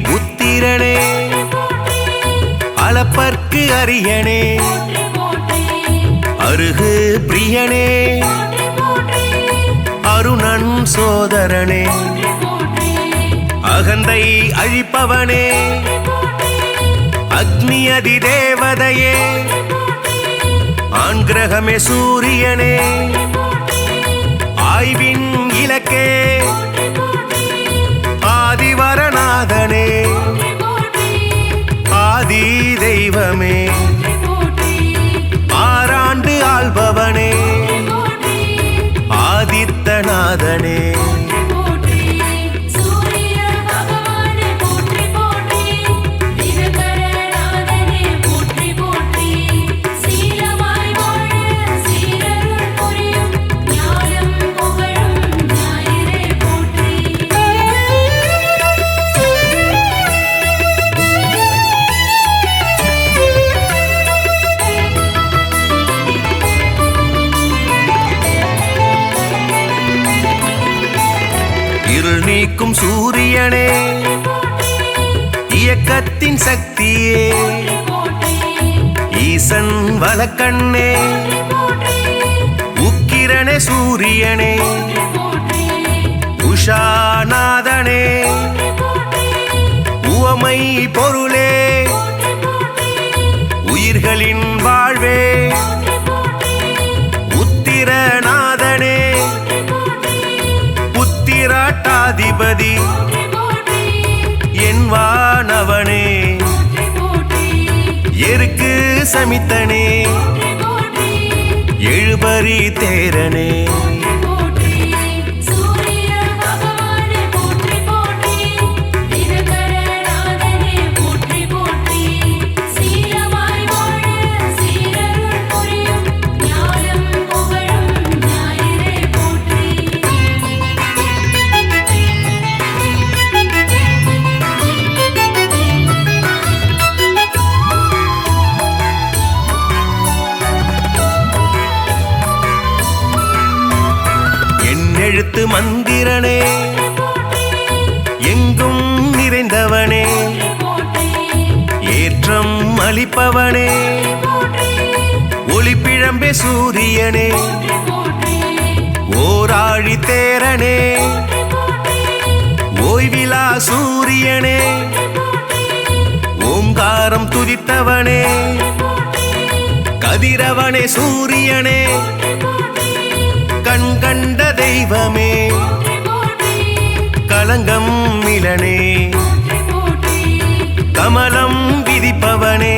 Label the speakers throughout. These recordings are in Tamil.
Speaker 1: புத்திரனே அளப்பற்கு அரியனே அருகு பிரியனே அருணன் சோதரனே அகந்தை அழிப்பவனே அக்னி அதி தேவதையே ஆண் கிரகமே சூரியனே ஆய்வின் இலக்கே ஆதிவரநாதனே ஆதி தெய்வமே ஆறாண்டு ஆள்பவனே ஆதித்தநாதனே இருள் நீக்கும் சூரியனே இயக்கத்தின் சக்தியே ஈசன் வலக்கண்ணே உக்கிரனே சூரியனே உஷாநாதனே உவமை பொருளே உயிர்களின் வாழ்வே உத்திரநாதனே புத்திராட்டாதிபதி என் வானவனே எருக்கு சமித்தனே எழுபறி தேரனே எழுத்து மந்திரனே எங்கும் நிறைந்தவனே ஏற்றம் அளிப்பவனே ஒளிப்பிழம்பே சூரியனே ஓராழி தேரனே ஓய்விலா சூரியனே ஓங்காரம் துதித்தவனே கதிரவனே சூரியனே கண் கண்ட தெய்வமே கலங்கம் மிலனே கமலம் விதிப்பவனே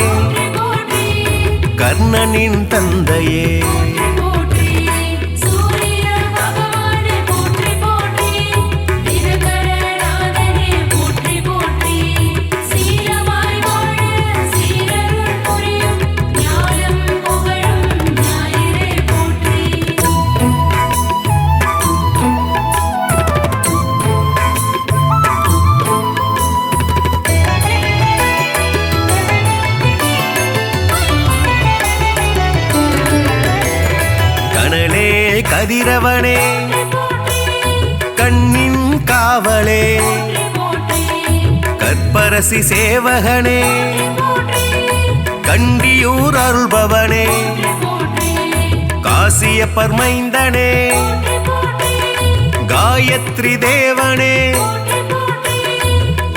Speaker 1: கர்ணனின் தந்தையே கதிரவனே கண்ணின் காவலே கற்பரசி சேவகனே கண்டியூர் அருள்பவனே காசிய பர்மைந்தனே காயத்ரி தேவனே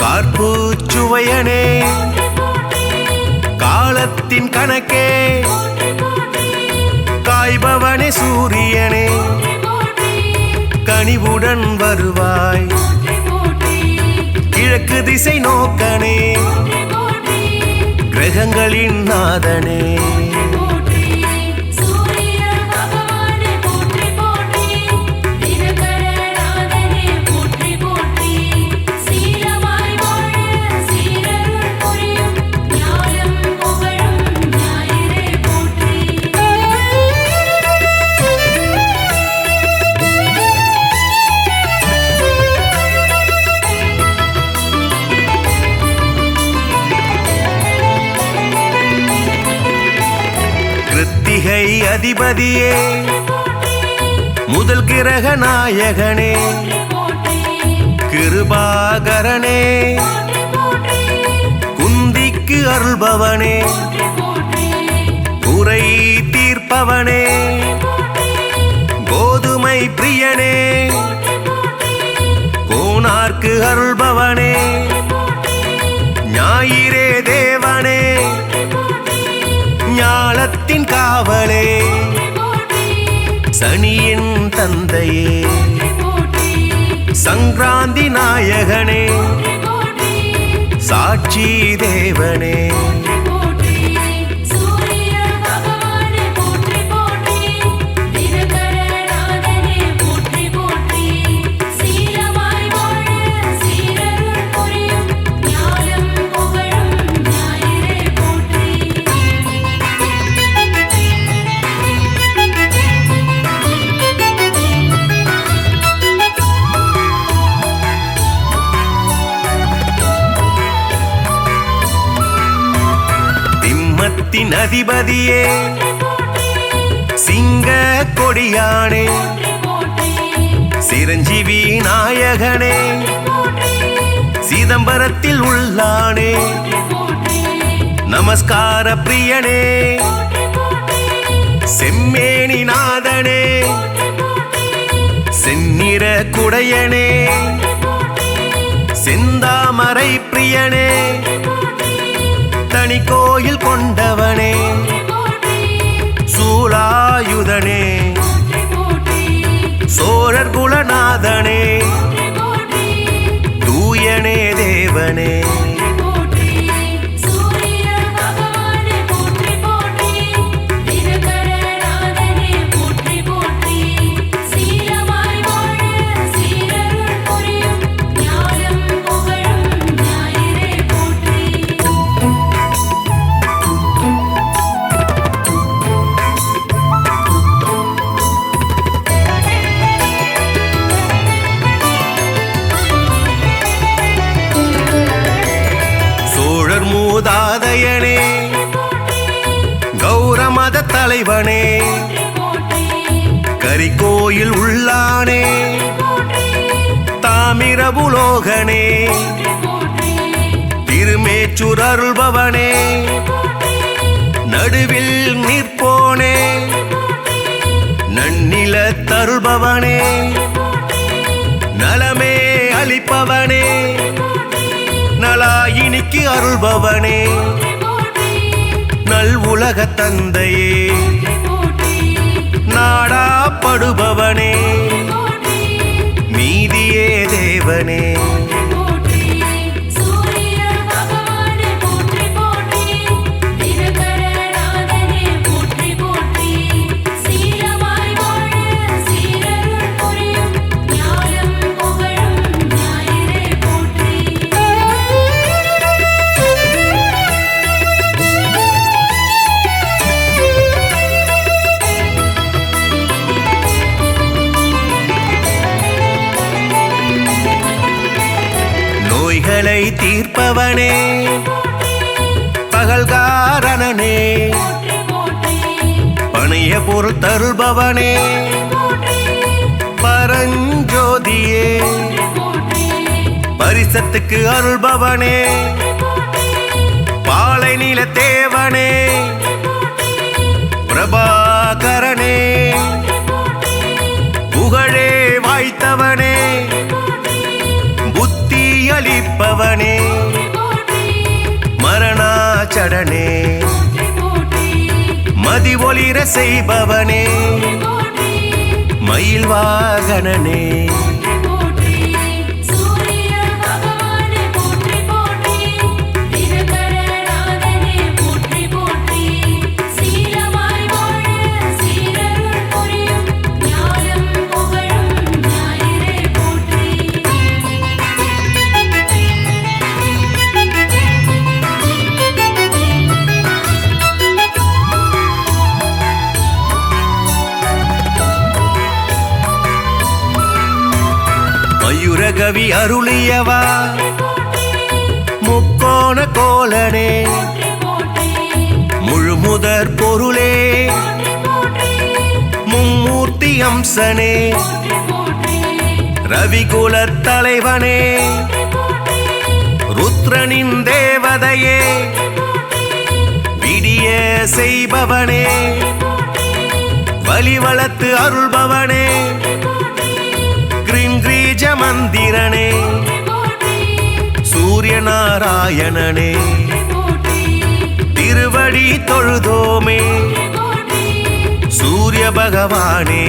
Speaker 1: கார்பூச்சுவையனே காலத்தின் கணக்கே காய்பவனே சூரியனே கனிவுடன் வருவாய் கிழக்கு திசை நோக்கனே கிரகங்களின் நாதனே கிருத்திகை அதிபதியே முதல் கிரக நாயகனே கிருபாகரனே அருள்பவனே குறை தீர்ப்பவனே கோதுமை பிரியனே கோனார்க்கு அருள்பவனே ஞாயிறே தேவனே ஞாலத்தின் காவலே சனியின் தந்தையே சங்கராந்தி நாயகனே சாட்சி தேவனே அதிபதியே சிங்க கொடியானே சிரஞ்சீவி நாயகனே சிதம்பரத்தில் உள்ளானே நமஸ்கார பிரியனே செம்மேனி நாதனே செந்நிற குடையனே செந்தாமரை பிரியனே தனி கோயில் கொண்டவனே சூலாயுதனே சோழர் குலநாதனே தூயனே தேவனே மூதாதையனே கௌரமத தலைவனே கரிகோயில் உள்ளானே தாமிரபுலோகனே திருமேச்சூர் அருள்பவனே நடுவில் நிற்போனே நன்னில தருள்பவனே நலமே அளிப்பவனே நலாயினிக்கு அருள்பவனே நல் உலக தந்தையே நாடாப்படுபவனே மீதியே தேவனே நோய்களை தீர்ப்பவனே பகல்காரணனே பணிய பொருள் தருள்பவனே பரஞ்சோதியே பரிசத்துக்கு அருள்பவனே பாலை நில தேவனே பிரபாகரனே புகழே வாய்த்தவனே அளிப்பவனே மரணாச்சடனே மதி ஒளிர செய்பவனே மயில் வாகனனே மயூரகவி அருளியவா முக்கோண கோலனே முழுமுதற் பொருளே மும்மூர்த்தி அம்சனே ரவிகுலத் தலைவனே ருத்ரனின் தேவதையே செய்ய செய்பவனே வலி வளர்த்து அருள்பவனே கிரீஞ்ச மந்திரனே சூரிய நாராயணனே திருவடி தொழுதோமே சூரிய பகவானே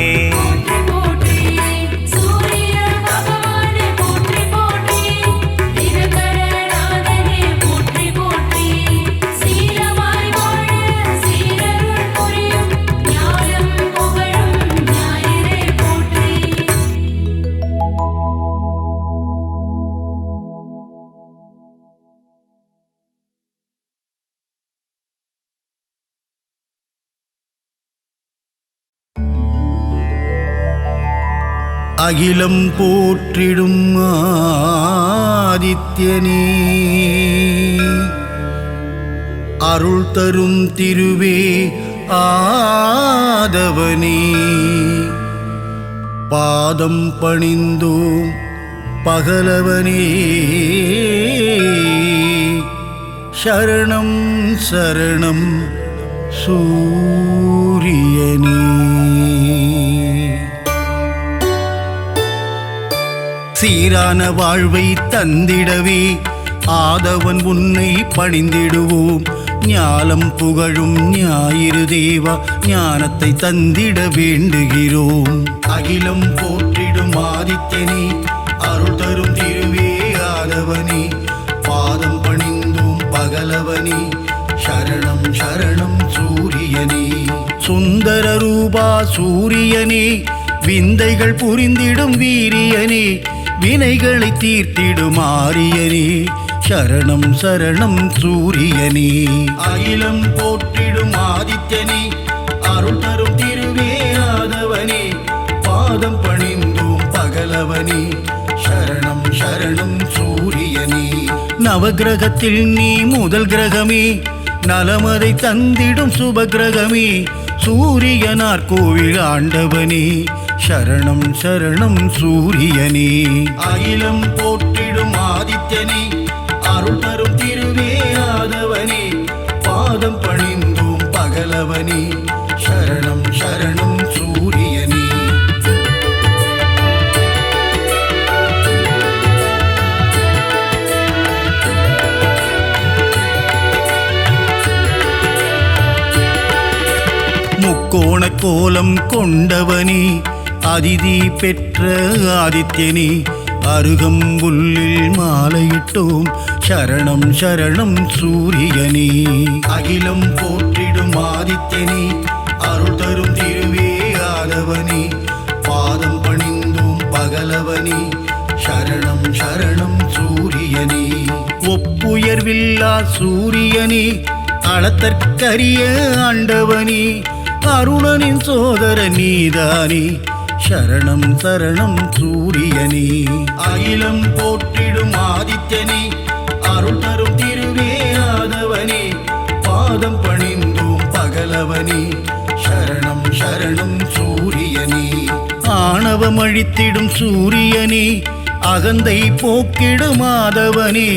Speaker 2: அகிலம் போற்றிடும் ஆதித்யனே அருள் தரும் திருவே ஆதவனே பாதம் பணிந்தோம் பகலவனே சரணம் சரணம் சூரியனே சீரான வாழ்வை தந்திடவே ஆதவன் உன்னை பணிந்திடுவோம் ஞாலம் புகழும் ஞாயிறு தேவா ஞானத்தை தந்திட வேண்டுகிறோம் அகிலம் போற்றிடும் ஆதித்யனே அருள் தரும் திருவே ஆதவனே பாதம் பணிந்தோம் பகலவனே சரணம் சரணம் சூரியனே சுந்தர ரூபா சூரியனே விந்தைகள் புரிந்திடும் வீரியனே வினைகளை தீர்த்திடும் ஆரியனே சரணம் சரணம் சூரியனே அகிலம் போற்றிடும் ஆதித்யனே அருள் தரும் திருவே ஆதவனே பாதம் பணிந்தோம் பகலவனே சரணம் சரணம் சூரியனே நவகிரகத்தில் நீ முதல் கிரகமே நலமதை தந்திடும் சுபகிரகமே சூரியனார் கோவில் ஆண்டவனே சரணம் சரணம் சூரியனே அகிலம் போற்றிடும் ஆதித்யனே அருள் தரும் திருவே ஆதவனே பாதம் பணிந்தோம் பகலவனே சரணம் சரணம் சூரியனே முக்கோண கோலம் கொண்டவனே அதிதி பெற்ற ஆதித்யனே அருகம்புல்லில் மாலையிட்டோம் சரணம் சரணம் சூரியனே அகிலம் போற்றிடும் ஆதித்யனே அருள் தரும் திருவே ஆதவனே பாதம் பணிந்தோம் பகலவனே சரணம் சரணம் சூரியனே ஒப்புயர்வில்லா சூரியனே அளத்தற்கரிய ஆண்டவனே அருணனின் சோதர நீதானே சரணம் சரணம் சூரியனே அகிலம் போற்றிடும் ஆதித்யனே அருள் தரும் திருவே ஆதவனே பாதம் பணிந்தோம் பகலவனே சரணம் சரணம் சூரியனே ஆணவம் அழித்திடும் சூரியனே அகந்தை போக்கிடும் ஆதவனே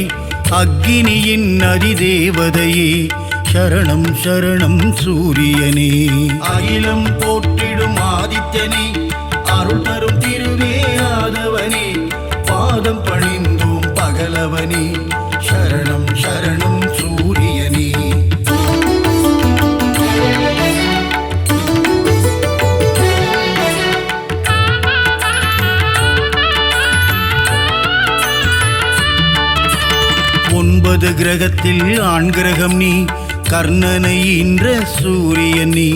Speaker 2: அக்கினியின் அதிதேவதையே சரணம் சரணம் சூரியனே அகிலம் போற்றிடும் ஆதித்யனே அருள் தரும் திருவே ஆதவனே பாதம் பணிந்தோம் பகலவனே சரணம் சரணம் சூரியனே ஒன்பது கிரகத்தில் ஆண் கிரகம் நீ கர்ணனை ஈன்ற சூரியன் நீ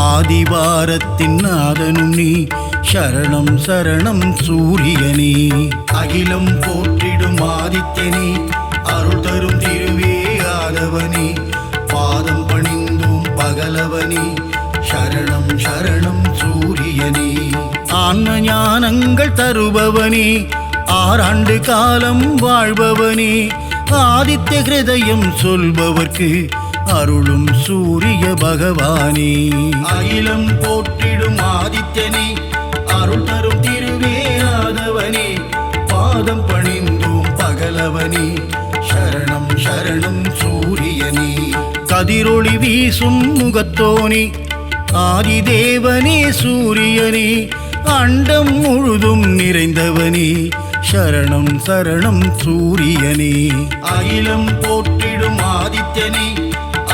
Speaker 2: ஆதிவாரத்தின் நாதனும் நீ சரணம் சரணம் சூரியனே அகிலம் போற்றிடும் ஆதித்யனே அருள் தரும் திருவே ஆதவனே பாதம் பணிந்தோம் பகலவனே சரணம் சரணம் சூரியனே ஆன்ம ஞானங்கள் தருபவனே ஆறாண்டு காலம் வாழ்பவனே ஆதித்ய ஹிருதயம் சொல்பவர்க்கு அருளும் சூரிய பகவானே அகிலம் போற்றிடும் ஆதித்யனே அருள் தரும் திருவே ஆதவனே பாதம் பணிந்தோம் பகலவனே சரணம் சரணம் சூரியனே கதிரொளி வீசும் முகத்தோனே ஆதிதேவனே சூரியனே அண்டம் முழுதும் நிறைந்தவனே சரணம் சரணம் சூரியனே அகிலம் போற்றிடும் ஆதித்யனே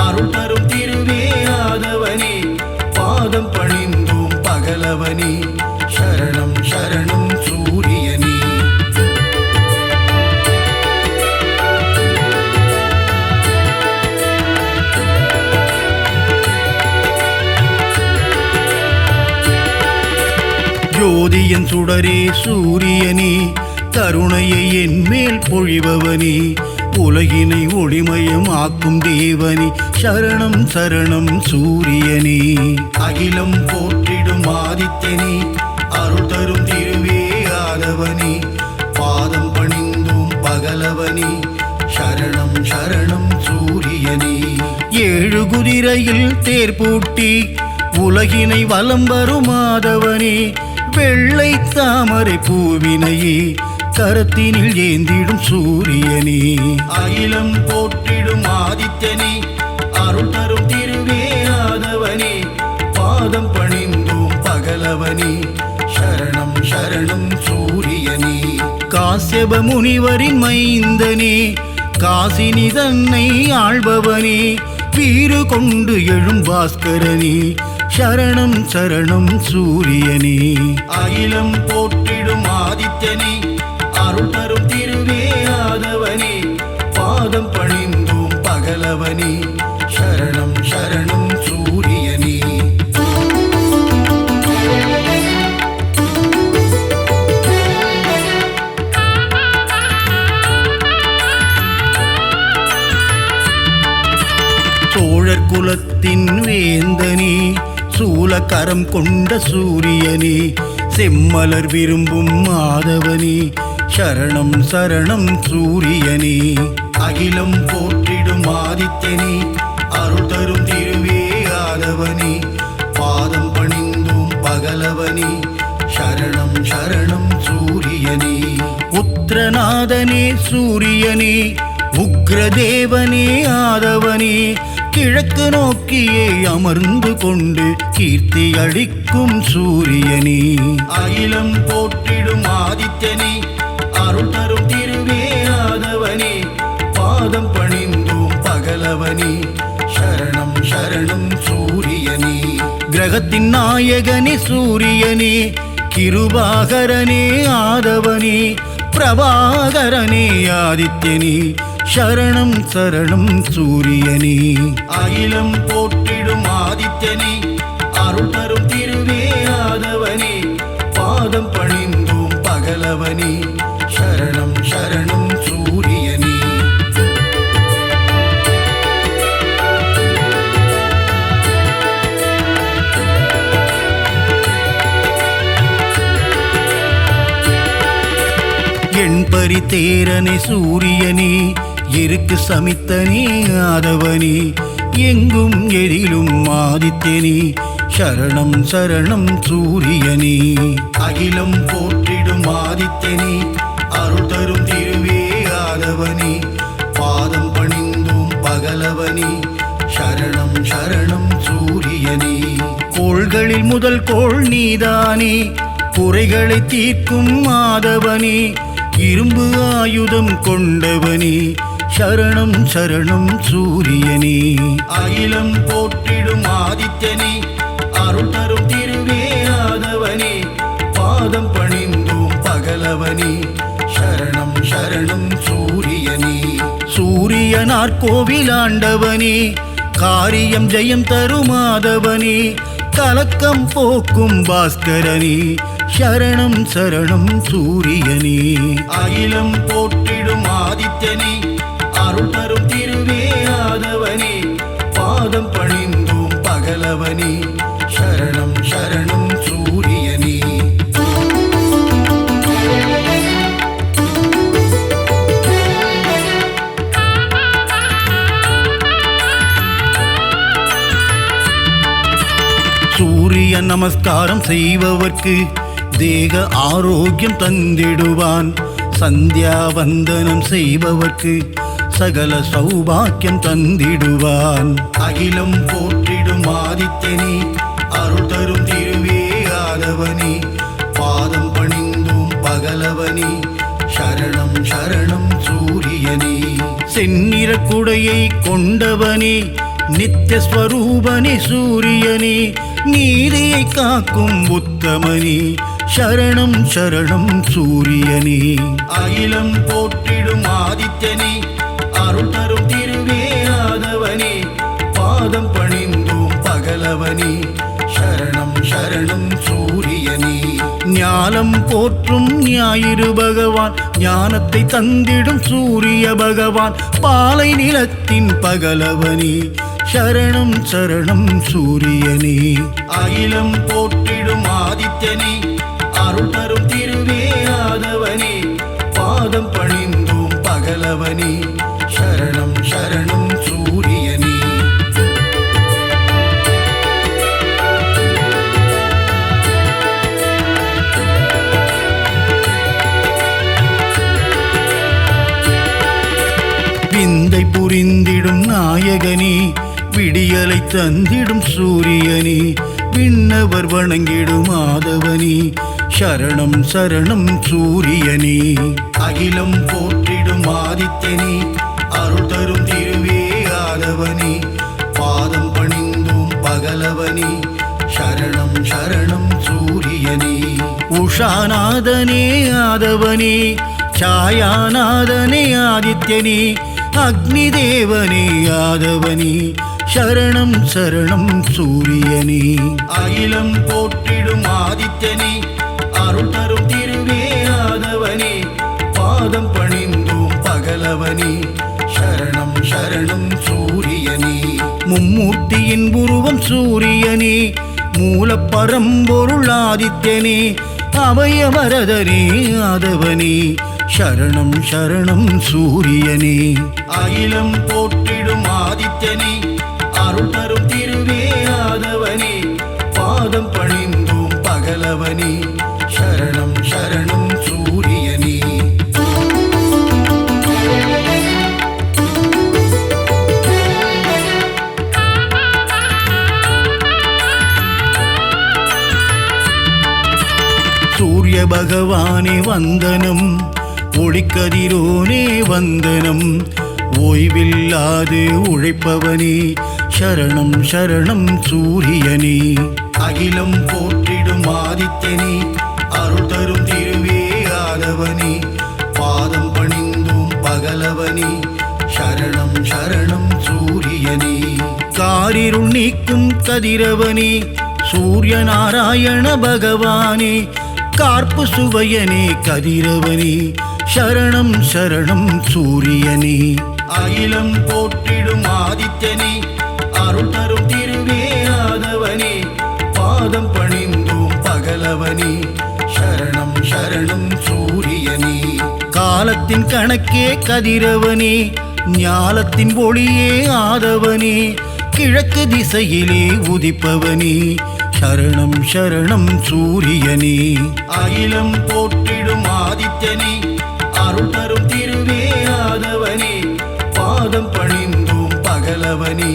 Speaker 2: அருள் தரும் திருவே ஆதவனே பாதம் பணிந்தோம் பகலவனே சரணம் சரணம் சூரியனே ஜோதியன் சுடரே சூரியனே கருணையை என் மேல் பொழிபவனே உலகினை ஒளிமயம் ஆக்கும் தேவனே சரணம் சரணம் சூரியனே அகிலம் போற்றிடும் ஆதித்யனே அருள் தரும் திருவே ஆதவனே பாதம் பணிந்தோம் பகலவனே சரணம் சரணம் சூரியனே ஏழு குதிரையில் தேர் பூட்டி உலகினை வலம் வரும் ஆதவனே வெள்ளை தாமரை பூவினையே கரத்தினில் ஏந்திடும் சூரியனே அகிலம் போற்றிடும் ஆதித்யனே அருள் தரும் திருவே ஆதவனே பாதம் பணிந்தோம் பகலவனே சரணம் சரணம் சூரியனே காசியப முனிவரின் மைந்தனே காசினி தன்னை ஆள்பவனே வீறு கொண்டு எழும் பாஸ்கரனே சரணம் சரணம் சூரியனே அகிலம் போற்றிடும் ஆதித்யனே அருள் தரும் திருவே ஆதவனே பாதம் பணிந்தோம் பகலவனே சரணம் சரணம் சூரியனே சோழர் குலத்தின் வேந்தனே சூலக்கரம் கொண்ட சூரியனே செம்மலர் விரும்பும் மாதவனே சரணம் சரணம் சூரியனே அகிலம் போற்றிடும் ஆதித்யனே அருள் தரும் திருவே ஆதவனே பாதம் பணிந்தோம் பகலவனே சரணம் சரணம் சூரியனே உத்திரநாதனே சூரியனே உக்ரதேவனே ஆதவனே கிழக்கு நோக்கியே அமர்ந்து கொண்டு கீர்த்தி அளிக்கும் சூரியனே அகிலம் போற்றிடும் ஆதித்யனே அருள் தரும் திருவே ஆதவனே பாதம் பணிந்தோம் பகலவனே சரணம் சரணம் சூரியனே கிரகத்தின் நாயகனே சூரியனே கிருபாகரனே ஆதவனே பிரபாகரனே ஆதித்யனே சரணம் சரணம் சூரியனே அகிலம் போற்றிடும் ஆதித்யனே அருள் தரும் திருவே ஆதவனே பாதம் பணிந்தோம் பகலவனே சரணம் சரணம் சூரியனே எண்பரி தேரனே சூரியனே எருக்கு சமித்தனே ஆதவனே எங்கும் எதிலும் ஆதித்யனே சரணம் சரணம் சூரியனே அகிலம் போற்றிடும் ஆதித்யனே அருள் தரும் திருவே ஆதவனே பாதம் பணிந்தோம் பகலவனே சரணம் சரணம் சூரியனே கோள்களில் முதல் கோள் நீதானே குறைகளை தீர்க்கும் ஆதவனே இரும்பு ஆயுதம் கொண்டவனே சரணம் சரணம் சூரியனே அகிலம் போற்றிடும் ஆதித்யனே அருள் தரும் திருவே ஆதவனே பாதம் பணிந்தோம் பகலவனே சரணம் சரணம் சூரியனே சூரியனார் கோவிலாண்டவனே காரியம் ஜெயம் தரும் ஆதவனே கலக்கம் போக்கும் பாஸ்கரனே சரணம் சரணம் சூரியனே அகிலம் போற்றிடும் ஆதித்யனே அருள் தரும் திருவே ஆதவனே பாதம் பணிந்தோம் பகலவனே சரணம் சரணம் சூரியனே சூரிய நமஸ்காரம் செய்பவர்க்கு தேக ஆரோக்கியம் தந்திடுவான் சந்தியா வந்தனம் செய்பவர்க்கு சகல சௌபாக்கியம் தந்திடுவான். அகிலம் போற்றிடும் ஆதித்யனே, அருள் தரும் திருவே ஆதவனே, பாதம் பணிந்தோம் பகலவனே, சரணம் சரணம் சூரியனே. செந்நிற குடையை கொண்டவனே, நித்திய ஸ்வரூபனே சூரியனே, நீதியை காக்கும் உத்தமனே, சரணம் சரணம் சூரியனே. அகிலம் போற்றிடும் ஆதித்யனே, அருள் தரும் திருவே ஆதவனே, பாதம் பணிந்தோம் பகலவனே, சரணம் சரணம் சூரியனே. ஞானம் போற்றும் ஞாயிறு பகவான், ஞானத்தை தந்திடும் சூரிய பகவான், பாலை நிலத்தின் பகலவனே, சரணம் சரணம் சூரியனே. அகிலம் போற்றிடும் ஆதித்யனே, அருள் தரும் திருவே ஆதவனே, பாதம் பணிந்தோம் பகலவனே, சரணம் சரணம் சூரியனே. விந்தை புரிந்திடும் நாயகனே, விடியலை தந்திடும் சூரியனே, விண்ணவர் வணங்கிடும் ஆதவனே, சரணம் சரணம் சூரியனே. அகிலம் போற்றிடும் ஆதித்யனே, அருள் தரும் திருவே ஆதவனே, பாதம் பணிந்தோம் பகலவனே, சரணம் சரணம் சூரியனே. உஷாநாதனே ஆதவனே, சாயாநாதனே ஆதித்யனே, அக்னி தேவனே ஆதவனே, சரணம் சரணம் சூரியனே. அகிலம் போற்றிடும் ஆதித்யனே, அருள் தரும் திருவே ஆதவனே, பாதம் பணிந்தோம் பகலவனே, சரணம் சரணம் சூரியனே. மும்மூர்த்தியின் உருவம் சூரியனே, மூலப்பரம்பொருள் ஆதித்யனே, அபயவரதனே ஆதவனே, சரணம் சரணம் சூரியனே. அகிலம் போற்றிடும் ஆதித்யனே, அருள் தரும் திருவே ஆதவனே, பாதம் பணிந்தோம் பகலவனே, சரணம் சரணம் சூரியனே. சூரிய பகவானே வந்தனம், ஒளிக்கதிரோனே வந்தனம், ஓய்வில்லாது உழைப்பவனே, சரணம் சரணம் சூரியனே. அகிலம் போற்றிடும் ஆதித்யனே, அருள் தரும் திருவே ஆதவனே, பாதம் பணிந்தோம் பகலவனே, சரணம் சரணம் சூரியனே. காரிருள் நீக்கும் கதிரவனே, சூரிய நாராயண பகவானே, கார்ப்பு சுவையனே கதிரவனே, சரணம் சரணம் சூரியனே. அகிலம் போற்றிடும் ஆதித்யனே, அருள் தரும் திருவே ஆதவனே, பாதம் பணிந்தோம் பகலவனே, சரணம் சரணம் சூரியனே. காலத்தின் கணக்கே கதிரவனே, ஞாலத்தின் ஒளியே ஆதவனே, கிழக்கு திசையிலே உதிப்பவனே, சரணம் சரணம் சூரியனே. அகிலம் போற்றிடும் ஆதித்யனே, அருள் தரும் திருவே ஆதவனே, பாதம் பணிந்தோம் பகலவனே,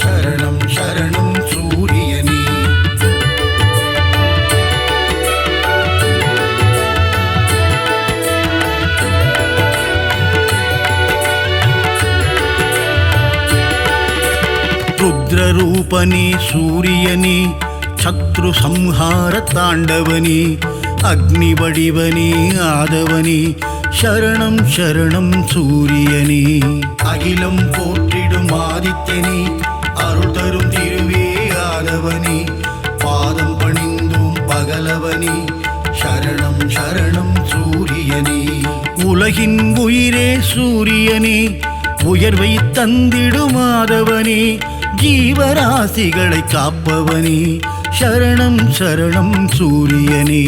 Speaker 2: சரணம் சரணம் சூரியனே. ருத்ரரூபனே சூரியனே, சத்ரு சம்ஹார தாண்டவனே, அக்னி வடிவனே ஆதவனே, சரணம் சரணம் சூரியனே. அகிலம் போற்றிடும் ஆதித்யனே, அருள் தரும் திருவே ஆதவனே, பாதம் பணிந்தோம் பகலவனே, சரணம் சரணம் சூரியனே. உலகின் உயிரே சூரியனே, உயர்வை தந்திடும் ஆதவனே, ஜீவராசிகளை காப்பவனே, சரணம் சரணம் சூரியனே.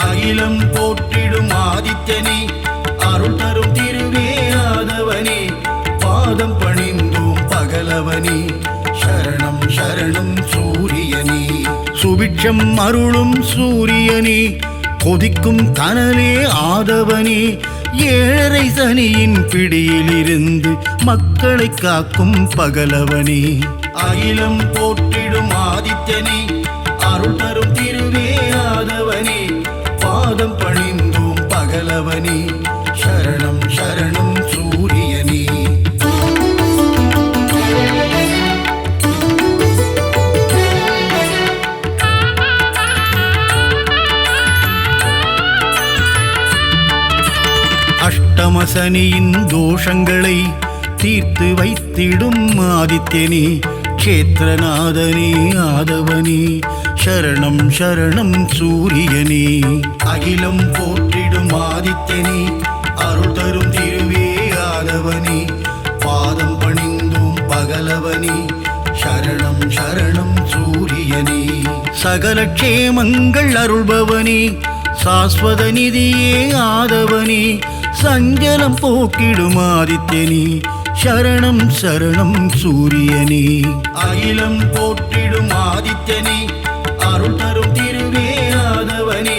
Speaker 2: அகிலம் போற்றிடும் ஆதித்யனே, அருள் தரும் திருவே ஆதவனே, பாதம் பணிந்தோம் பகலவனே, சரணம் சரணம் சூரியனே. சுபிட்சம் அருளும் சூரியனே, கொதிக்கும் கனலே ஆதவனே, ஏழரை சனியின் பிடியிலிருந்து மக்களை காக்கும் பகலவனே, அகிலம் போற்றிடும் ஆதித்யனே, அருள் தரும் திருவே ஆதவனே, பாதம் பணிந்தோம் பகலவனே, சரணம் சரணம் சூரியனே. அஷ்டமசனியின் தோஷங்களை தீர்த்து வைத்திடும் ஆதித்யனே, க்ஷேத்திரநாதனே ஆதவனே, சரணம் சரணம் சூரியனே. அகிலம் போற்றிடும் ஆதித்யனே, அருள் தரும் திருவே ஆதவனே, பாதம் பணிந்தோம் பகலவனே, சரணம் சரணம் சூரியனே. சகல க்ஷேமங்கள் அருள்பவனே, சாஸ்வத நிதியே ஆதவனே, சஞ்சலம் போக்கிடும் ஆதித்யனே, சரணம் சரணம் சூரியனே. அகிலம் போற்றிடும் ஆதித்யனே, அருள் தரும் திருவே ஆதவனே,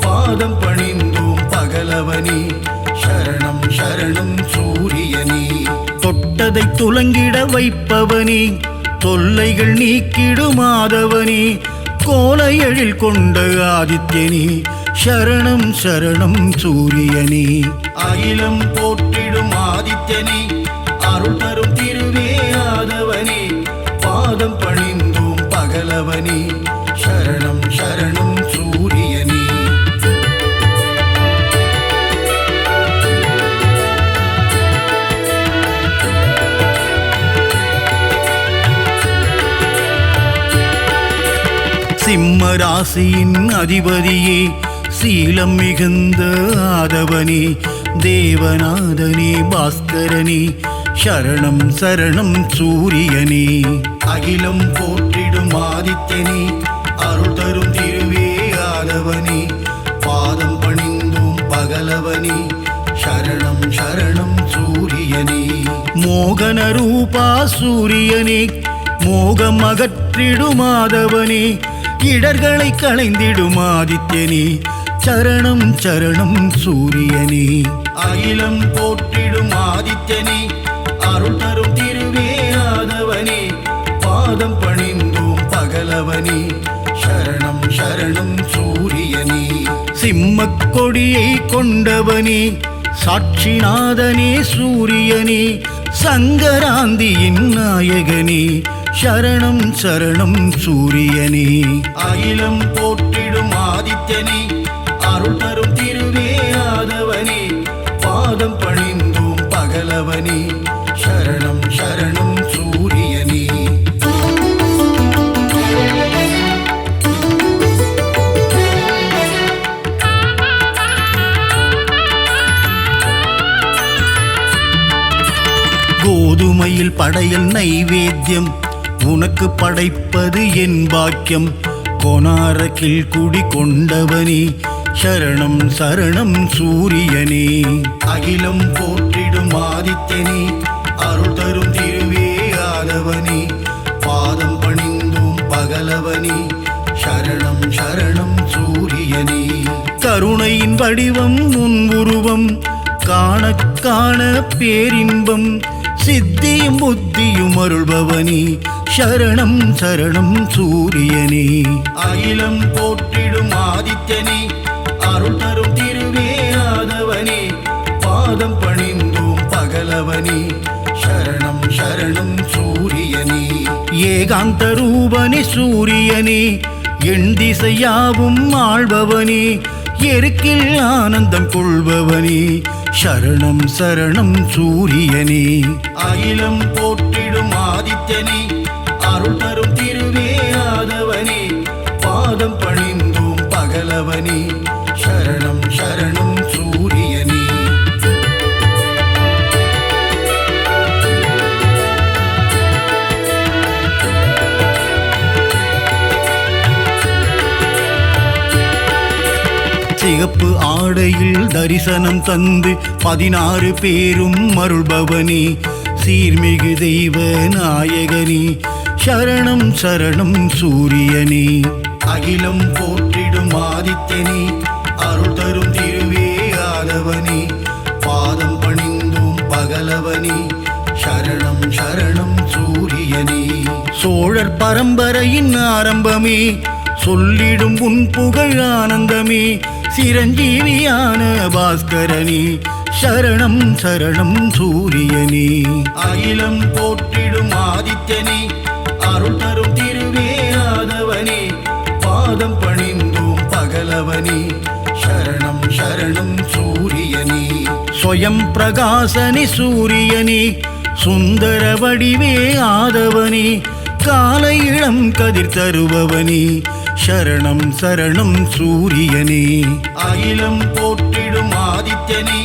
Speaker 2: பாதம் பணிந்தோம் பகலவனே, சரணம் சரணம் சூரியனே. தொட்டதை துலங்கிட வைப்பவனே, தொல்லைகள் நீக்கிடும் ஆதவனே, கோலை எழில் கொண்ட ஆதித்யனே, சரணம் சரணம் சூரியனே. அகிலம் போற்றிடும் ஆதித்யனே, அருள் தரும் திருவே ஆதவனே, பாதம் பணிந்தோம் பகலவனே, சரணம் சரணம் சூரியனே. சிம்ம ராசியின் அதிபதியே, சீலம் மிகுந்த ஆதவனே, தேவநாதனே பாஸ்கரனே, சரணம் சரணம் சூரியனே. அகிலம் போற்றிடும் ஆதித்யனே, அருள் தரும் திருவே ஆதவனே, பாதம் பணிந்தோம் பகலவனே, சரணம் சரணம் சூரியனே. மோகன ரூபா சூரியனே, மோகம் அகற்றிடும் ஆதவனே, இடர்களை களைந்திடும் ஆதித்யனே, சரணம் சரணம் சூரியனே. அகிலம் போற்றிடும் ஆதித்யனே, அருள் தரும் திருவே ஆதவனே, பாதம் பணிந்தோம் பகலவனே, சரணம் சரணம் சூரியனே. சிம்மக் கொடியை கொண்டவனே, சாட்சிநாதனே சூரியனே, சங்கராந்தியின் நாயகனே, சரணம் சரணம் சூரியனே. அகிலம் போற்றிடும் ஆதித்யனே, அருள் தரும் திருவே ஆதவனே, பாதம் பணிந்தோம் பகலவனே, சரணம் சரணம் சூரியனே. கோதுமையில் படையல் நைவேத்தியம் உனக்கு படைப்பது என் பாக்கியம், கொனாரக்கில் குடி கொண்டவனே, சரணம் சரணம் சூரியனே. அகிலம் போற்றிடும் ஆதித்யனே, அருள் தரும் திருவே ஆதவனே, பாதம் பணிந்தோம் பகலவனே, சரணம் சரணம் சூரியனே. கருணையின் வடிவம் உன் உருவம் காண காண பேரின்பம், சித்தியும் புத்தியும் அருள்பவனே, சரணம் சரணம் சூரியனே. அகிலம் போற்றிடும் ஆதித்யனே, அருள் தரும் திருவே ஆதவனே, பாதம் பணிந்தோம் பகலவனே, சரணம் சரணம் சூரியனே. ஏகாந்த ரூபனே சூரியனே, எண் திசையாவும் ஆள்பவனே, எருக்கில் ஆனந்தம் கொள்பவனே, சரணம் சரணம் சூரியனே. அகிலம் போற்றிடும் ஆதித்யனே, அருள் தரும் திருவே ஆதவனே, பாதம் பணிந்தோம் பகலவனே, சரணம் சரணம் சூரியனே. சிகப்பு ஆடையில் தரிசனம் தந்து 16 பேரும் அருள்பவனே, சீர்மிகு தெய்வ நாயகனே, சரணம் சரணம் சூரியனே. அகிலம் போற்றிடும் ஆதித்யனே, அருள் தரும் திருவே ஆதவனே, ஆதவனே சரணம் சரணம் சூரியனே. சோழர் பரம்பரையின் ஆரம்பமே சொல்லிடும் உன் புகழ் ஆனந்தமே. சிரஞ்சீவியான பாஸ்கரனே சரணம் சரணம் சூரியனே. அகிலம் போற்றிடும் ஆதித்யனே அருள் தரும் திருவே ஆதவனே. பாதம் பணிந்தோம் பகலவனே சரணம் சரணம் சூரியனே. ஸ்வயம் பிரகாசனே சூரியனே சுந்தர வடிவே ஆதவனே. காலை இளம் கதிர் தருபவனே சரணம் சரணம் சூரியனே. அகிலம் போற்றிடும் ஆதித்யனே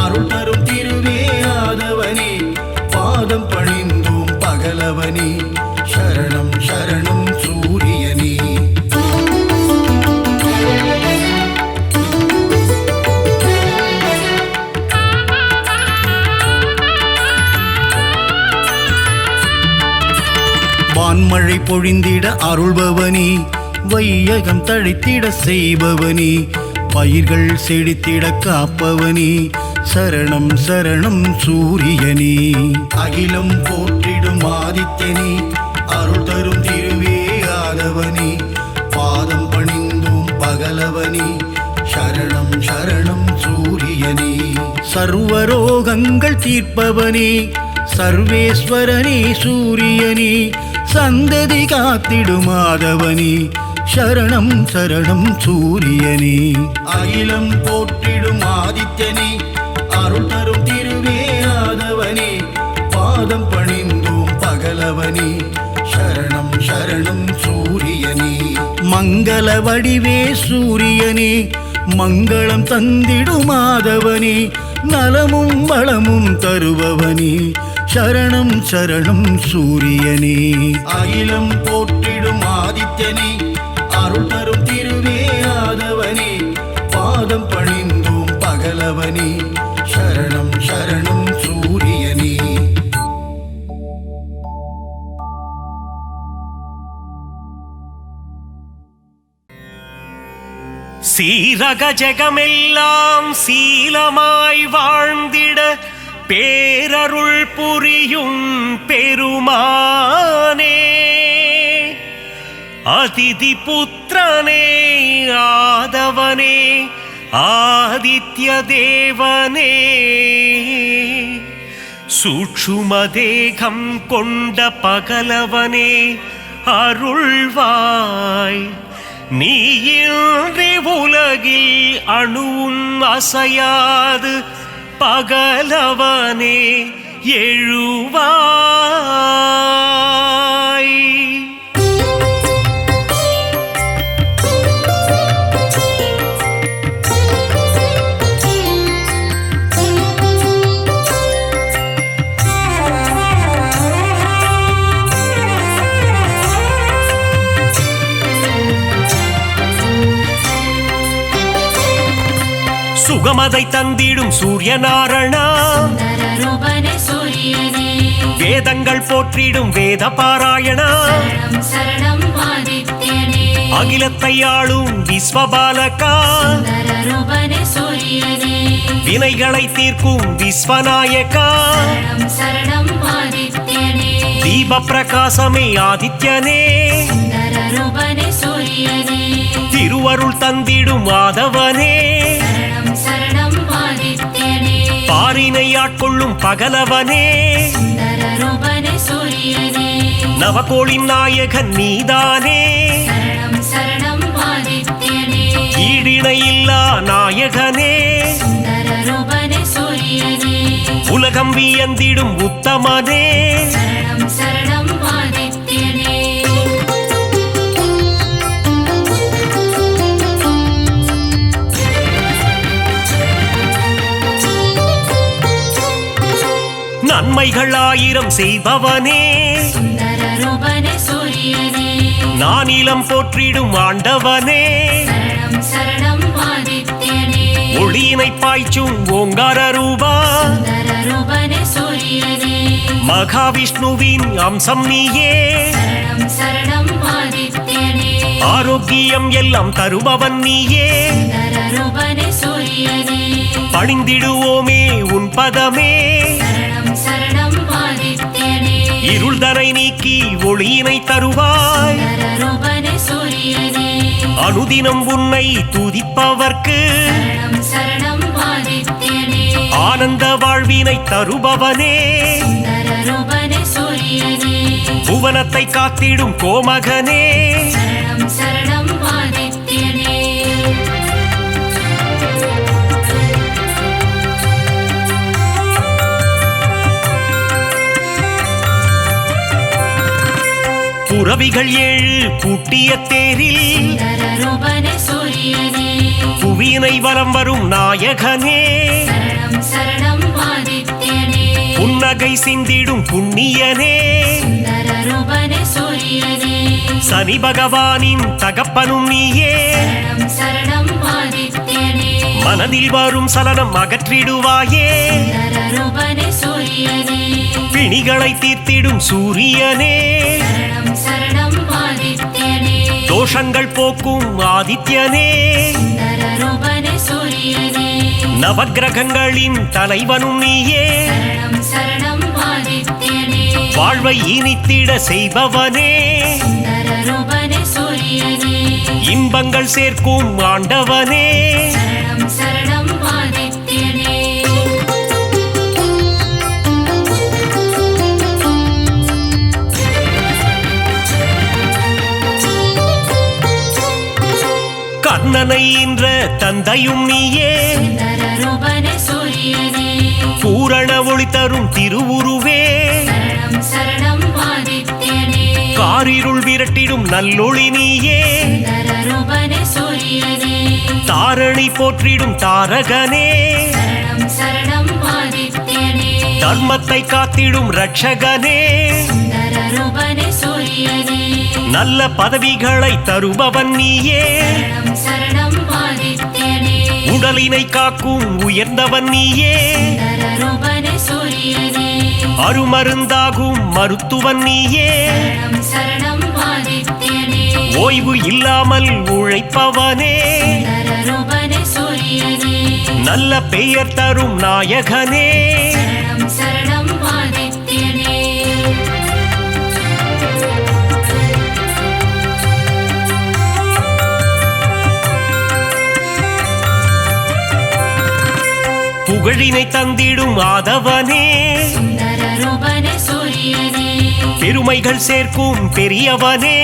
Speaker 2: அருள் தரும் திருவே ஆதவனே. பாதம் பணிந்தோம் பகலவனே சரணம் சரணம் சூரியனே. வான்மழை பொழிந்திட அருள்பவனே வையகம் தழைத்திட செய்பவனே. பயிர்கள் செழித்திட காப்பவனே சரணம் சரணம் சூரியனே. அகிலம் போற்றிடும் ஆதித்யனே அருள் தரும் திருவே ஆதவனே. பாதம் பணிந்தோம் பகலவனே சரணம் சரணம் சூரியனே. சர்வரோகங்கள் தீர்ப்பவனே சர்வேஸ்வரனே சூரியனே. சந்ததி காத்திடும் ஆதவனே சரணம் சரணம் சூரியனே. அகிலம் போற்றிடும் ஆதித்யனே அருள் தரும் திருவே ஆதவனே. பாதம் பணிந்தோம் பகலவனே சரணம் சரணம் சூரியனே. மங்கள வடிவே சூரியனே மங்களம் தந்திடும் ஆதவனே. நலமும் வளமும் தருபவனே சரணம் சரணம் சூரியனே. அகிலம் போற்றிடும் ஆதித்யனே அருள் தரும் திருவே ஆதவனே. பாதம் பணிந்தோம் பகலவனே சரணம் சரணம் சூரியனே.
Speaker 1: சீரக ஜெகமெல்லாம் சீலமாய் வாழ்ந்திட பேரருள் புரியும் பெருமானே. அதிதி புத்திரனே ஆதவனே ஆதித்ய தேவனே. சூட்சும தேகம் கொண்ட பகலவனே அருள்வாய். நீயின்றி உலகில் அணுவும் அசையாது பகலவனே எழுவாய். சுகமதை தந்திடும் சூரியநாரணா வேதங்கள் போற்றிடும் வேத பாராயணா. அகிலத்தை ஆளும் விஸ்வபாலகா வினைகளை தீர்க்கும் விஸ்வநாயகா. தீப பிரகாசமே ஆதித்யனே திருவருள் தந்திடும் ஆதவனே. பாரினை ஆட்கொள்ளும் பகலவனே நவகோளின் நாயகன் நீதானே. ஈடிணையில்லா நாயகனே உலகம் வியந்திடும் உத்தமனே. நன்மைகள் ஆயிரம் செய்பவனே நானிலம் போற்றிடும் ஆண்டவனே. ஒளியினை பாய்ச்சும் ஓங்கார ரூபா மகாவிஷ்ணுவின் அம்சம் நீயே. ஆரோக்கியம் எல்லாம் தருபவன் நீயே. பணிந்திடுவோமே உன் பதமே இருளதனை நீக்கி ஒளியினை தருவாய்
Speaker 3: சுந்தரரூபனே சூரியனே
Speaker 1: அனுதினம் உன்னை துதிப்பவர்க்கு
Speaker 3: சரணம் சரணம் ஆதித்யனே
Speaker 1: ஆனந்த வாழ்வினை தருபவனே
Speaker 3: சுந்தரரூபனே சூரியனே
Speaker 1: புவனத்தை காத்திடும் கோமகனே
Speaker 3: சரணம் சரணம் ஆதித்யனே
Speaker 1: புரவிகள் 7 பூட்டிய தேரில்
Speaker 3: சுந்தரரூபனே சூரியனே
Speaker 1: புவியினை வலம் வரும் நாயகனே
Speaker 3: சரணம் சரணம் ஆதித்யனே
Speaker 1: புன்னகை சிந்திடும் புண்ணியனே
Speaker 3: சுந்தரரூபனே சூரியனே
Speaker 1: சனி பகவானின் தகப்பனும் நீயே
Speaker 3: சரணம் சரணம் ஆதித்யனே
Speaker 1: மனதில் வரும் சலனம் அகற்றிடுவாயே
Speaker 3: சுந்தரரூபனே சூரியனே
Speaker 1: பிணிகளை தீர்த்திடும் சூரியனே
Speaker 3: சரணம் சரணம் ஆதித்யனே
Speaker 1: தோஷங்கள் போக்கும் ஆதித்யனே
Speaker 3: சுந்தரரூபனே சூரியனே
Speaker 1: நவக்கிரகங்களின் தலைவனும் நீயே
Speaker 3: சரணம் சரணம் ஆதித்யனே
Speaker 1: வாழ்வை இனித்திட செய்பவனே
Speaker 3: சுந்தரரூபனே சூரியனே
Speaker 1: இன்பங்கள் சேர்க்கும் ஆண்டவனே
Speaker 3: சரணம் சரணம் ஆதித்யனே
Speaker 1: கர்ணனை இன்ற தந்தையும் நீயே
Speaker 3: சுந்தரரூபனே சூரியனே
Speaker 1: பூரண ஒளி தரும் திருவுருவே
Speaker 3: சரணம் சரணம் ஆதித்யனே
Speaker 1: காரிருள் விரட்டிடும் நல்லொளி நீயே
Speaker 3: சுந்தரரூபனே சூரியனே
Speaker 1: தாரணி போற்றிடும் தாரகனே
Speaker 3: சரணம் சரணம் ஆதித்யனே
Speaker 1: தர்மத்தை காத்திடும் ரட்சகனே
Speaker 3: சுந்தரரூபனே சூரியனே
Speaker 1: நல்ல பதவிகளை தருபவன் நீயே
Speaker 3: சரணம் சரணம் ஆதித்யனே
Speaker 1: உடலினை காக்கும் உயர்ந்தவன் நீயே
Speaker 3: சுந்தரரூபனே சூரியனே
Speaker 1: அருமருந்தாகும் மருத்துவன் நீயே
Speaker 3: சரணம் சரணம் ஆதித்யனே
Speaker 1: ஓய்வு இல்லாமல் உழைப்பவனே
Speaker 3: சுந்தரரூபனே சூரியனே
Speaker 1: நல்ல பெயர் தரும் நாயகனே
Speaker 3: சரணம் சரணம் ஆதித்யனே
Speaker 1: புகழினை தந்திடும் ஆதவனே
Speaker 3: சுந்தரரூபனே சூரியனே
Speaker 1: பெருமைகள் சேர்க்கும் பெரியவனே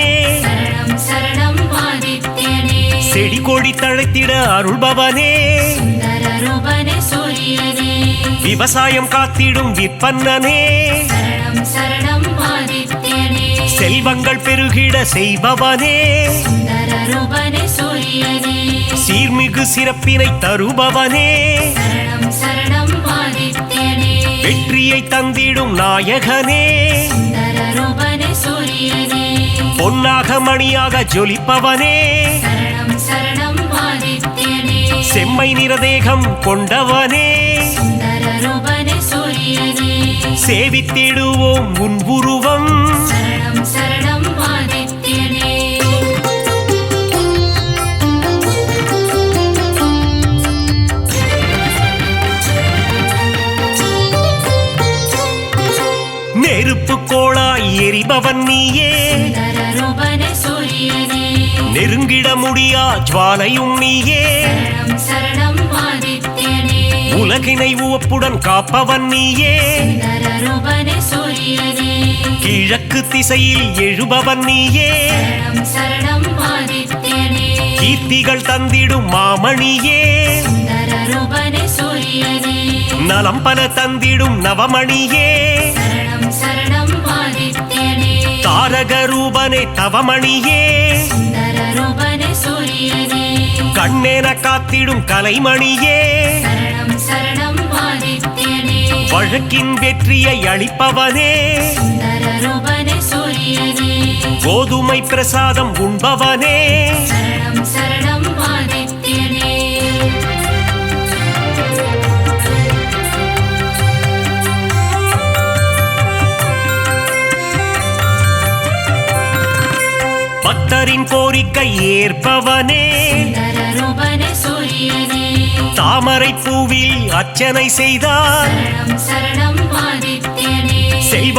Speaker 3: சரணம் சரணம் ஆதித்யனே
Speaker 1: செடி கொடி தழைத்திட அருள்பவனே
Speaker 3: சுந்தரரூபனே சூரியனே
Speaker 1: விவசாயம் காத்திடும் விற்பன்னனே
Speaker 3: சரணம் சரணம் ஆதித்யனே
Speaker 1: செல்வங்கள் பெருகிட செய்பவனே
Speaker 3: சுந்தரரூபனே சூரியனே
Speaker 1: சீர்மிகு சிறப்பினை தருபவனே
Speaker 3: சரணம் சரணம் ஆதித்யனே
Speaker 1: வெற்றியை தந்திடும் நாயகனே
Speaker 3: சுந்தரரூபனே சூரியனே
Speaker 1: பொன்னாக மணியாக ஜொலிப்பவனே
Speaker 3: சரணம் சரணம் ஆதித்யனே
Speaker 1: செம்மை நிறதேகம் கொண்டவனே
Speaker 3: சுந்தரரூபனே சூரியனே
Speaker 1: சேவித்திடுவோம் உன் உருவம்
Speaker 3: சரணம் சரணம் ஆதித்யனே
Speaker 1: நெருப்பு கோளாய் எரிபவன் நீயே
Speaker 3: சுந்தரரூபனே சூரியனே
Speaker 1: நெருங்கிட முடியா ஜுவாலையும் நீயே
Speaker 3: சரணம் சரணம் ஆதித்யனே
Speaker 1: உலகினை உவப்புடன் காப்பவன் நீயே
Speaker 3: சுந்தரரூபனே சூரியனே
Speaker 1: கிழக்கு திசையில் எழுபவன் நீயே
Speaker 3: சரணம் சரணம் ஆதித்யனே
Speaker 1: கீர்த்திகள் தந்திடும் மாமணியே
Speaker 3: சுந்தரரூபனே சூரியனே
Speaker 1: நலம் பல தந்திடும் நவமணியே
Speaker 3: சரணம் சரணம் ஆதித்யனே
Speaker 1: தாரக ரூபனே தவமணியே
Speaker 3: சுந்தரரூபனே சூரியனே
Speaker 1: கண்ணென காத்திடும் கலைமணியே
Speaker 3: சரணம் சரணம் ஆதித்யனே
Speaker 1: வழக்கின் வெற்றியை அளிப்பவனே
Speaker 3: சுந்தரரூபனே சூரியனே
Speaker 1: கோதுமை பிரசாதம் உண்பவனே
Speaker 3: சரணம் சரணம் ஆதித்யனே
Speaker 1: பக்தரின் கோரிக்கை ஏற்பவனே
Speaker 3: சுந்தரரூபனே சூரியனே
Speaker 1: தாமரை பூவில் அர்ச்சனை செய்தார்
Speaker 3: சரணம் சரணம் ஆதித்யனே
Speaker 1: செல்வ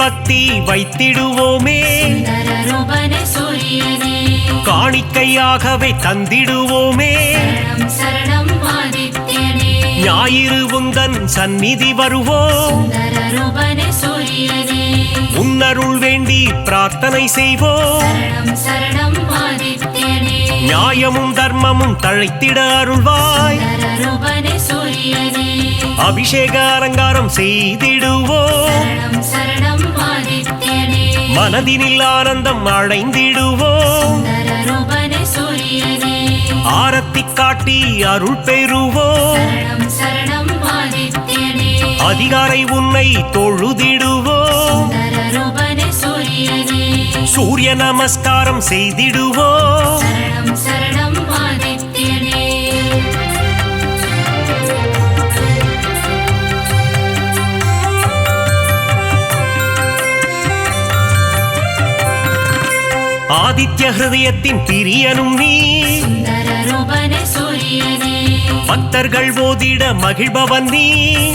Speaker 1: பக்தி வைத்திடுவோமே
Speaker 3: சுந்தரரூபனே சூரியனே
Speaker 1: காணிக்கையாகவே தந்திடுவோமே
Speaker 3: சரணம் சரணம் ஆதித்யனே
Speaker 1: ஞாயிறு உந்தன் சந்நிதி வருவோம்
Speaker 3: சுந்தரரூபனே சூரியனே
Speaker 1: உன்னருள் வேண்டி பிரார்த்தனை செய்வோம்
Speaker 3: சரணம் சரணம் ஆதித்யனே
Speaker 1: நியாயமும் தர்மமும் தழைத்திட அருள்வாய்
Speaker 3: சுந்தரரூபனே சூரியனே
Speaker 1: அபிஷேக அலங்காரம் செய்திடுவோம்
Speaker 3: சரணம் சரணம் ஆதித்யனே
Speaker 1: மனதினில் ஆனந்தம் அடைந்திடுவோம்
Speaker 3: சுந்தரரூபனே சூரியனே
Speaker 1: ஆரத்தி காட்டி அருள் பெறுவோம்
Speaker 3: சரணம் சரணம் ஆதித்யனே
Speaker 1: அதிகாரை உன்னை தொழுதிடுவோம்
Speaker 3: சுந்தரரூபனே சூரியனே
Speaker 1: சூரிய நமஸ்காரம் செய்திடுவோம்
Speaker 3: சரணம் சரணம் ஆதித்யனே
Speaker 1: ஆதித்ய ஹிருதயத்தின் பிரியனும் நீ
Speaker 3: சுந்தரரூபனே சூரியனே
Speaker 1: பக்தர்கள் ஓதிட மகிழ்பவன் நீ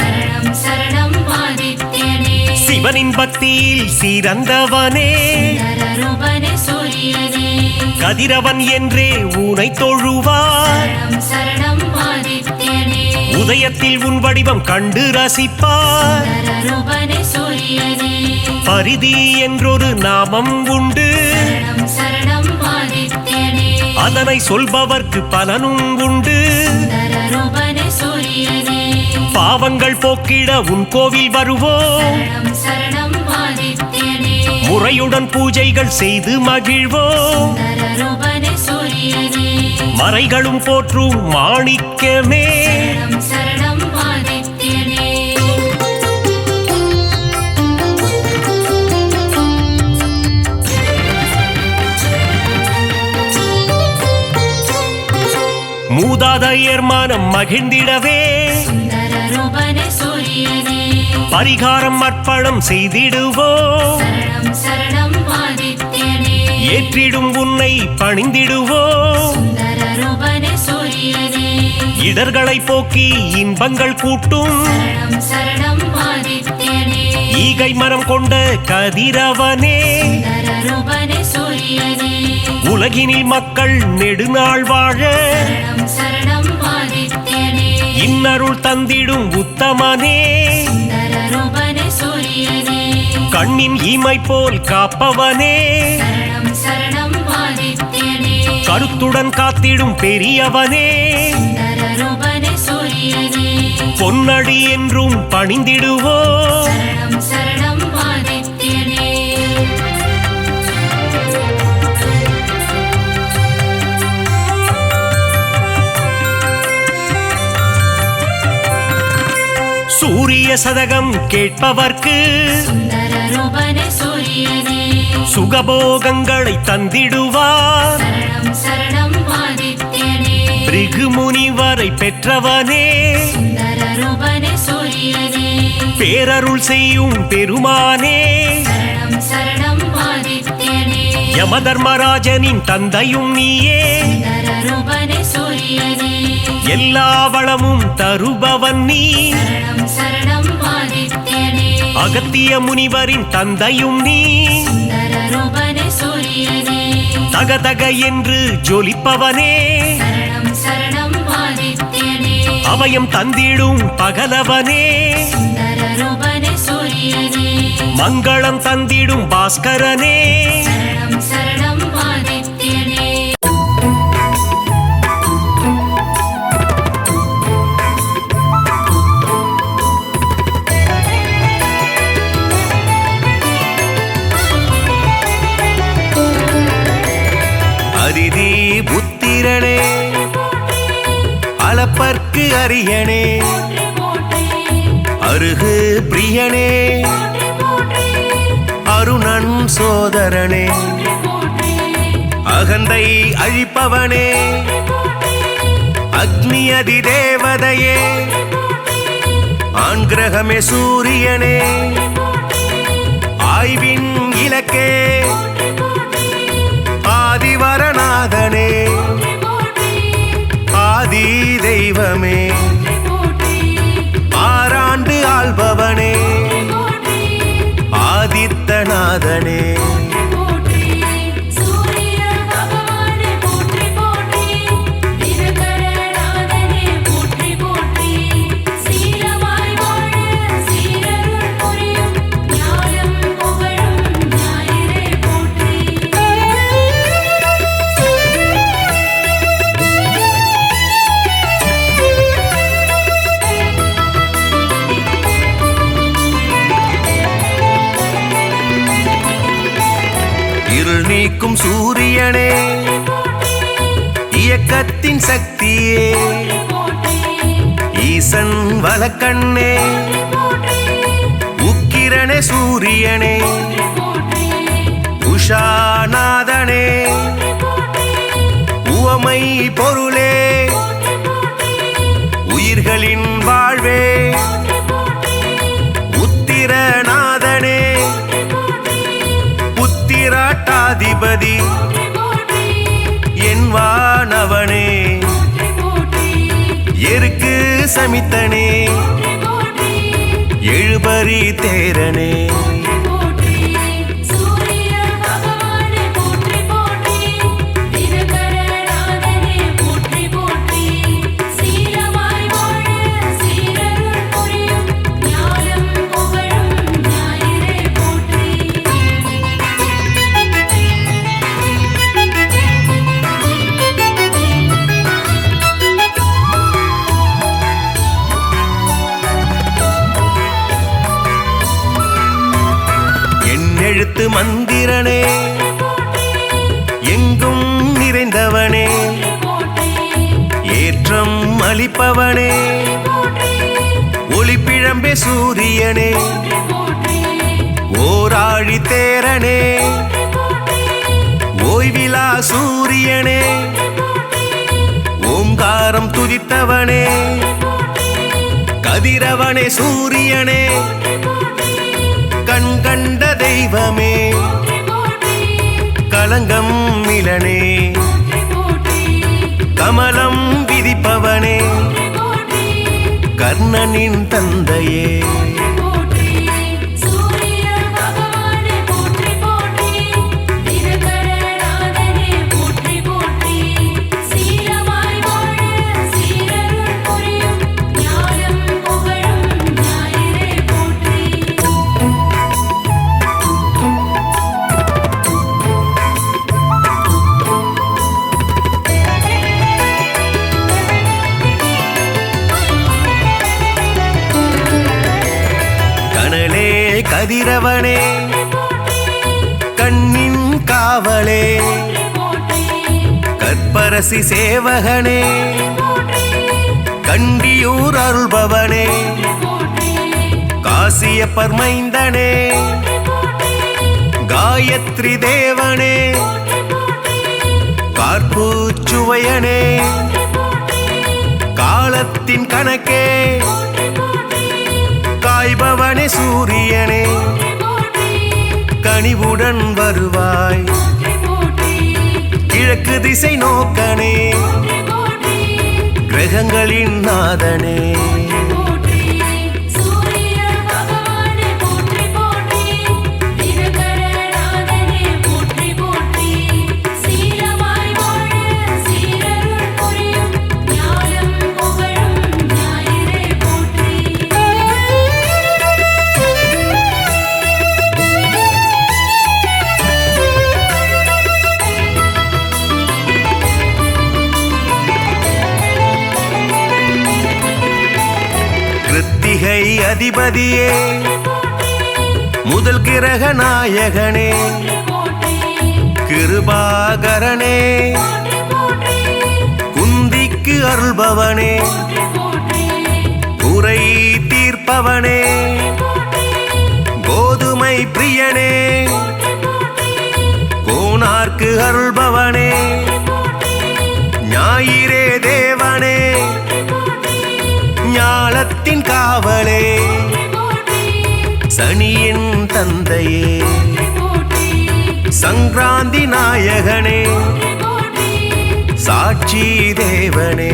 Speaker 3: சரணம் சரணம் ஆதித்யனே
Speaker 1: சிவனின் பக்தியில் சிறந்தவனே
Speaker 3: சுந்தரரூபனே சூரியனே
Speaker 1: கதிரவன் என்றே உனை தொழுவார்
Speaker 3: சரணம் சரணம் ஆதித்யனே
Speaker 1: உதயத்தில் உன் வடிவம் கண்டு ரசிப்பார்
Speaker 3: சுந்தரரூபனே சூரியனே
Speaker 1: பரிதி என்றொரு நாமம் உண்டு
Speaker 3: சரணம் சரணம் ஆதித்யனே
Speaker 1: அதனை சொல்பவர்க்கு பலனும் உண்டு
Speaker 3: சுந்தரரூபனே சூரியனே
Speaker 1: பாவங்கள் போக்கிட உன் கோவில் வருவோம்
Speaker 3: சரணம் சரணம் ஆதித்யனே
Speaker 1: முறையுடன் பூஜைகள் செய்து மகிழ்வோம்
Speaker 3: சுந்தரரூபனே சூரியனே
Speaker 1: மறைகளும் போற்றும் மாணிக்கமே
Speaker 3: சரணம் சரணம் ஆதித்யனே
Speaker 1: மூதாதையர் மனம் மகிழ்ந்திடவே
Speaker 3: சுந்தரரூபனே சூரியனே
Speaker 1: பரிகாரம் அர்ப்பணம் செய்திடுவோம்
Speaker 3: சரணம் சரணம் ஆதித்யனே
Speaker 1: ஏற்றிடும் உன்னை பணிந்திடுவோம்
Speaker 3: சுந்தரரூபனே சூரியனே
Speaker 1: இடர்களை போக்கி இன்பங்கள் கூட்டும்
Speaker 3: சரணம் சரணம் ஆதித்யனே
Speaker 1: ஈகை மரம் கொண்ட கதிரவனே
Speaker 3: சுந்தரரூபனே சூரியனே
Speaker 1: உலகினில் மக்கள் நெடுநாள் வாழ
Speaker 3: சரணம் சரணம் ஆதித்யனே
Speaker 1: இன்னருள் தந்திடும் உத்தமனே
Speaker 3: சுந்தரரூபனே சூரியனே
Speaker 1: கண்ணின் இமை போல் காப்பவனே
Speaker 3: சரணம் சரணம் ஆதித்யனே
Speaker 1: கருத்துடன் காத்திடும் பெரியவனே
Speaker 3: சுந்தரரூபனே சூரியனே
Speaker 1: பொன்னடி என்றும் பணிந்திடுவோம்
Speaker 3: சரணம் சரணம் ஆதித்யனே
Speaker 1: சூரிய சதகம் கேட்பவர்க்கு
Speaker 3: சுந்தரரூபனே சூரியனே
Speaker 1: சுகபோகங்களை தந்திடுவார்
Speaker 3: சரணம் சரணம் ஆதித்யனே
Speaker 1: பிருகு முனிவரை பெற்றவனே
Speaker 3: சுந்தரரூபனே சூரியனே
Speaker 1: பேரருள் செய்யும் பெருமானே
Speaker 3: சரணம் சரணம் ஆதித்யனே
Speaker 1: யமதர்மராஜனின் தந்தையும் நீயே
Speaker 3: சுந்தரரூபனே சூரியனே
Speaker 1: எல்லா வளமும் தருபவன் நீ
Speaker 3: சரணம் சரணம் ஆதித்யனே
Speaker 1: அகத்திய முனிவரின் தந்தையும் நீ
Speaker 3: சுந்தரரூபனே சூரியனே
Speaker 1: தகதக என்று ஜொலிப்பவனே
Speaker 3: சரணம் சரணம் ஆதித்யனே
Speaker 1: அபயம் தந்திடும் பகலவனே
Speaker 3: சுந்தரரூபனே சூரியனே
Speaker 1: மங்களம் தந்திடும் பாஸ்கரனே
Speaker 3: சரணம் சரணம் ஆதித்யனே
Speaker 2: அதிதி புத்திரனே அளப்பர்க்கு அரியனே அருகு பிரியனே அருணன் சோதரனே அகந்தை அழிப்பவனே அக்னி அதிதேவதையே ஆண் கிரகமே சூரியனே ஆய்வின் இலக்கே ஆதிவரநாதனே ஆதி தெய்வமே ஆறாண்டு ஆள்பவனே ஆதித்ய நீக்கும் சூரியனே இயக்கத்தின் சக்தியே ஈசன் வலக்கண்ணே உக்கிரனே சூரியனே உஷாநாதனே உவமை பொருளே உயிர்களின் வாழ்வே உத்திரநாதனே புத்திராட்டாதிபதி என் வானவனே எருக்கு சமித்தனே எழுபறி தேரனே எழுத்து மந்திரனே எங்கும் நிறைந்தவனே ஏற்றம் அளிப்பவனே ஒளிப்பிழம்பே சூரியனே ஓராழி தேரனே ஓய்விலா சூரியனே ஓங்காரம் துதித்தவனே கதிரவனே சூரியனே கண் கண்ட தெய்வமே களங்கம் மிலனே கமலம் விதிப்பவனே கர்ணனின் தந்தையே கதிரவனே கண்ணின் காவலே கற்பரசி சேவகனே கண்டியூர் அருள்பவனே காசியப்பர் மைந்தனே காயத்ரி தேவனே கார்பூச்சுவையனே காலத்தின் கணக்கே காய்பவனே சூரியனே கனிவுடன் வருவாய் கிழக்கு திசை நோக்கனே கிரகங்களின் நாதனே கிருத்திகை அதிபதியே முதல் கிரக நாயகனே கிருபாகரனே குந்திக்கு அருள்பவனே குறை தீர்ப்பவனே கோதுமை பிரியனே கோனார்க்கு அருள்பவனே ஞாயிறே தேவனே ஞாலத்தின் காவலே சனியின் தந்தையே சங்கராந்தி நாயகனே சாட்சி தேவனே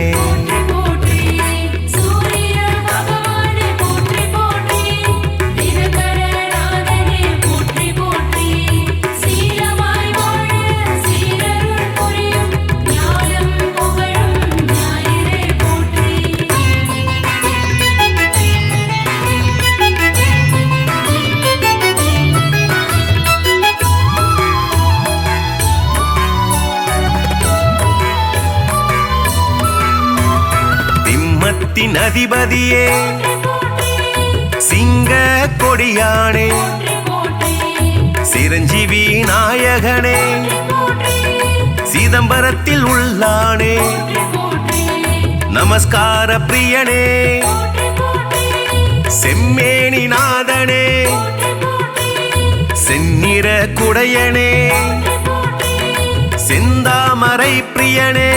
Speaker 2: அதிபதியே சிங்க கொடியானே சிற சிரஞ்சீவி நாயகனே சிதம்பரத்தில் உள்ளானே நமஸ்கார பிரியனே செம்மேனி நாதனே செந்நிற குடையனே செந்தாமரை பிரியனே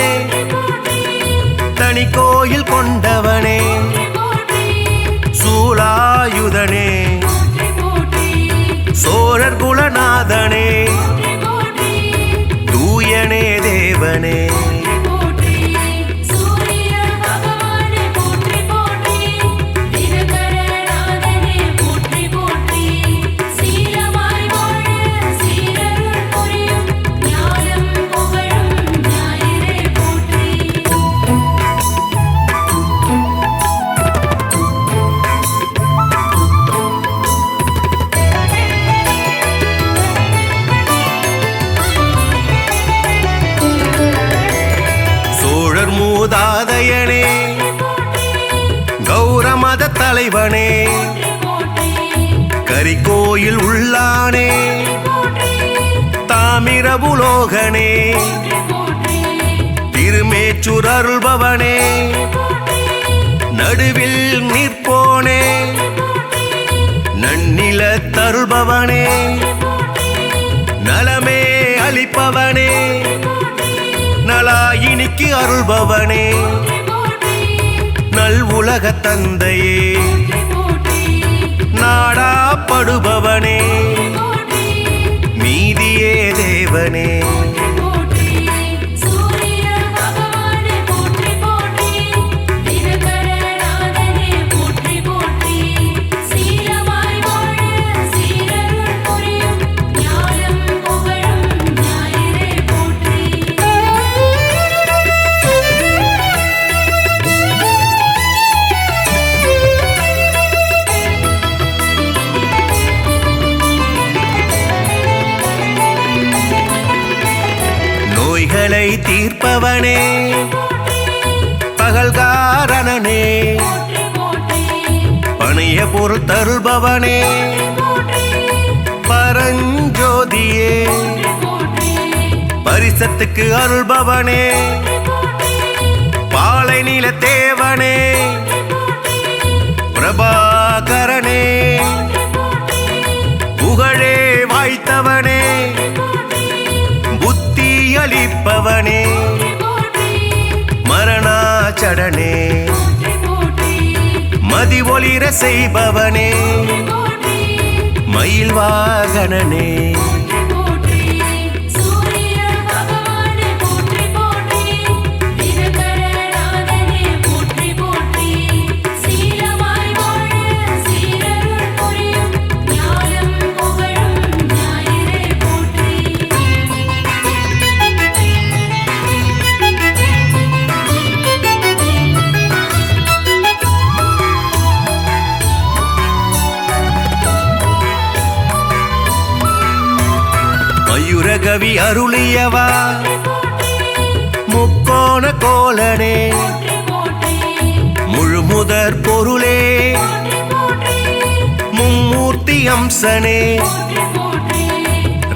Speaker 2: தனி கோயில் கொண்டவனே சூலாயுதனே சோழர் குலநாதனே தூயனே தேவனே மூதாதையனே கௌரமத தலைவனே கரிகோயில் உள்ளானே தாமிரபுலோகனே திருமேச்சூர் அருள்பவனே நடுவில் நிற்போனே நன்னில தருள்பவனே நலமே அளிப்பவனே நலாயினிக்கு அருள்பவனே நல் உலக தந்தையே நாடாப்படுபவனே நீதியே தேவனே நோய்களை தீர்ப்பவனே பகல்காரணனே பணிய பொருள் தருள்பவனே பரஞ்சோதியே பரிசத்துக்கு அருள்பவனே பாலை நில தேவனே பிரபாகரனே புகழே வாய்த்தவனே அளிப்பவனே மரணாச்சடனே மதி ஒளிர செய்பவனே மயில் வாகனனே மயூரகவி அருளியவா முக்கோண கோலனே முழுமுதற் பொருளே மும்மூர்த்தி அம்சனே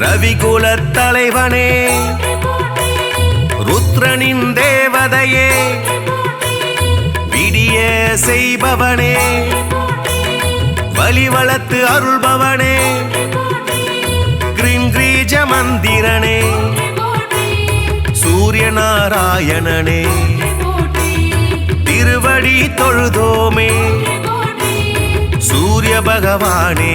Speaker 2: ரவிகுலத் தலைவனே ருத்ரனின் தேவதையே விடிய செய்பவனே வலிவளத்து அருள்பவனே கிரீஜ மந்திரனே சூரிய நாராயணனே திருவடி தொழுதோமே சூரிய பகவானே